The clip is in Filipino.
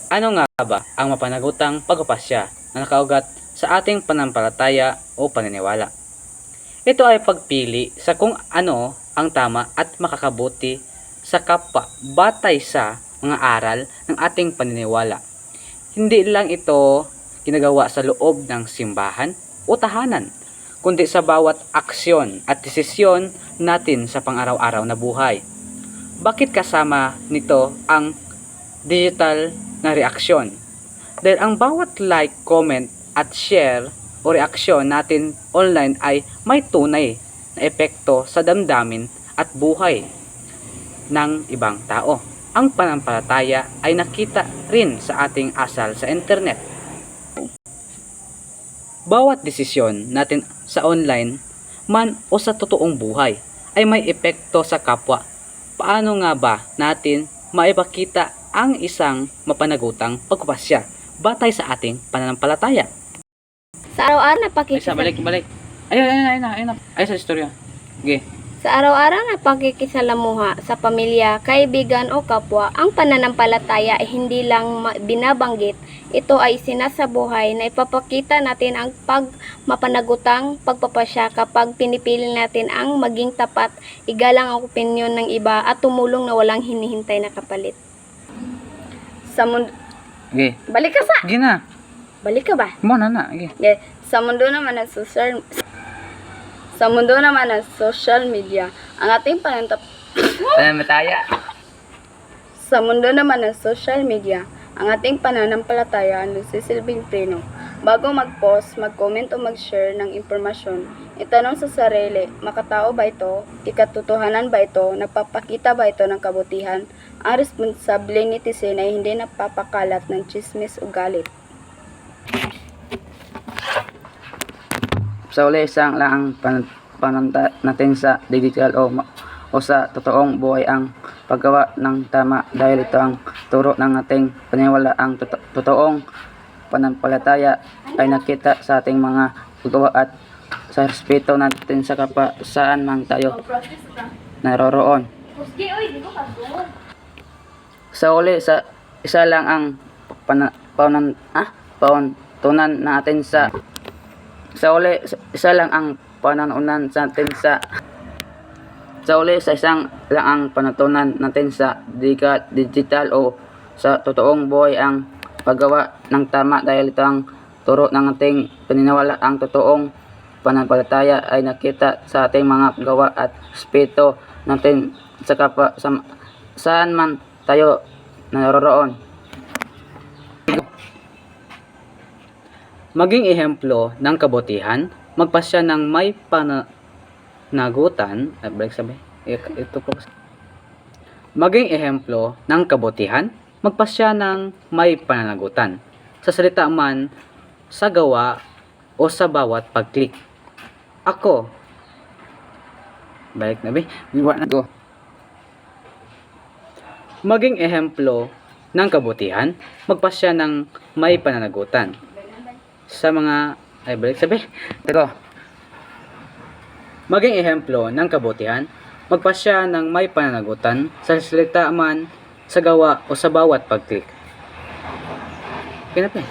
Ano nga ba ang mapanagutang pagpapasya na nakaugat sa ating panampalataya o paniniwala? Ito ay pagpili sa kung ano ang tama at makakabuti sa kapwa batay sa mga aral ng ating paniniwala. Hindi lang ito ginagawa sa loob ng simbahan o tahanan, kundi sa bawat aksyon at desisyon natin sa pang-araw-araw na buhay. Bakit kasama nito ang digital na reaksyon? Dahil ang bawat like, comment at share o reaksyon natin online ay may tunay na epekto sa damdamin at buhay ng ibang tao. Ang panampalataya ay nakita rin sa ating asal sa internet. Bawat desisyon natin sa online man o sa totoong buhay ay may epekto sa kapwa. Paano nga ba natin maipakita ang isang mapanagutang pagpapasya batay sa ating pananampalataya? Sa araw-araw na Ay, balik. Ayun na. Ay, sa istorya. Okay. Sa araw-araw na pakikisalamuha sa pamilya, kaibigan o kapwa, ang pananampalataya ay hindi lang binabanggit. Ito ay sinasabuhay na ipapakita natin ang mapanagutang pagpapasya kapag pinipili natin ang maging tapat, igalang ang opinyon ng iba at tumulong na walang hinihintay na kapalit. Sa mundo... Okay. Balik ka sa... Okay na. Balik ka ba? Mo na. Okay. Okay. Sa mundo naman ng social media, ang ating Pananampalataya. Sa mundo naman ng social media, ang ating pananampalataya ang nagsisilbing preno. Bago mag-post, mag-comment o mag-share ng impormasyon, itanong sa sarili, makatao ba ito? Ikatotohanan ba ito? Nagpapakita ba ito ng kabutihan? Ang responsable netizen ay hindi napapakalat ng chismis o galit. Sa uli, isang lang ang pananta natin sa digital o sa totoong buhay ang paggawa ng tama dahil ito ang turo ng ating paniniwala. Ang totoong pananampalataya ay nakita sa ating mga paggawa at sa respeto natin sa kapwa saan man tayo naroroon. Sa uli, isa lang ang panuntunan natin isa lang ang pananunan natin sa digital o sa totoong buhay ang paggawa ng tama dahil ito ang turo ng ating paniniwala. Ang totoong pananampalataya ay nakita sa ating mga gawa at respeto natin sa kapwa saan man tayo naroroon. Maging ehemplo ng kabutihan, magpasya ng may pananagutan. Maging ehemplo ng kabutihan, magpasya ng may pananagutan. Sa salita man, sa gawa, o sa bawat pag-click. Ako. Maging ehemplo ng kabutihan, magpasya ng may pananagutan. Sa mga maging ehemplo ng kabutihan, magpasya ng may pananagutan sa salita man, sa gawa o sa bawat pag-click. Okay na pa.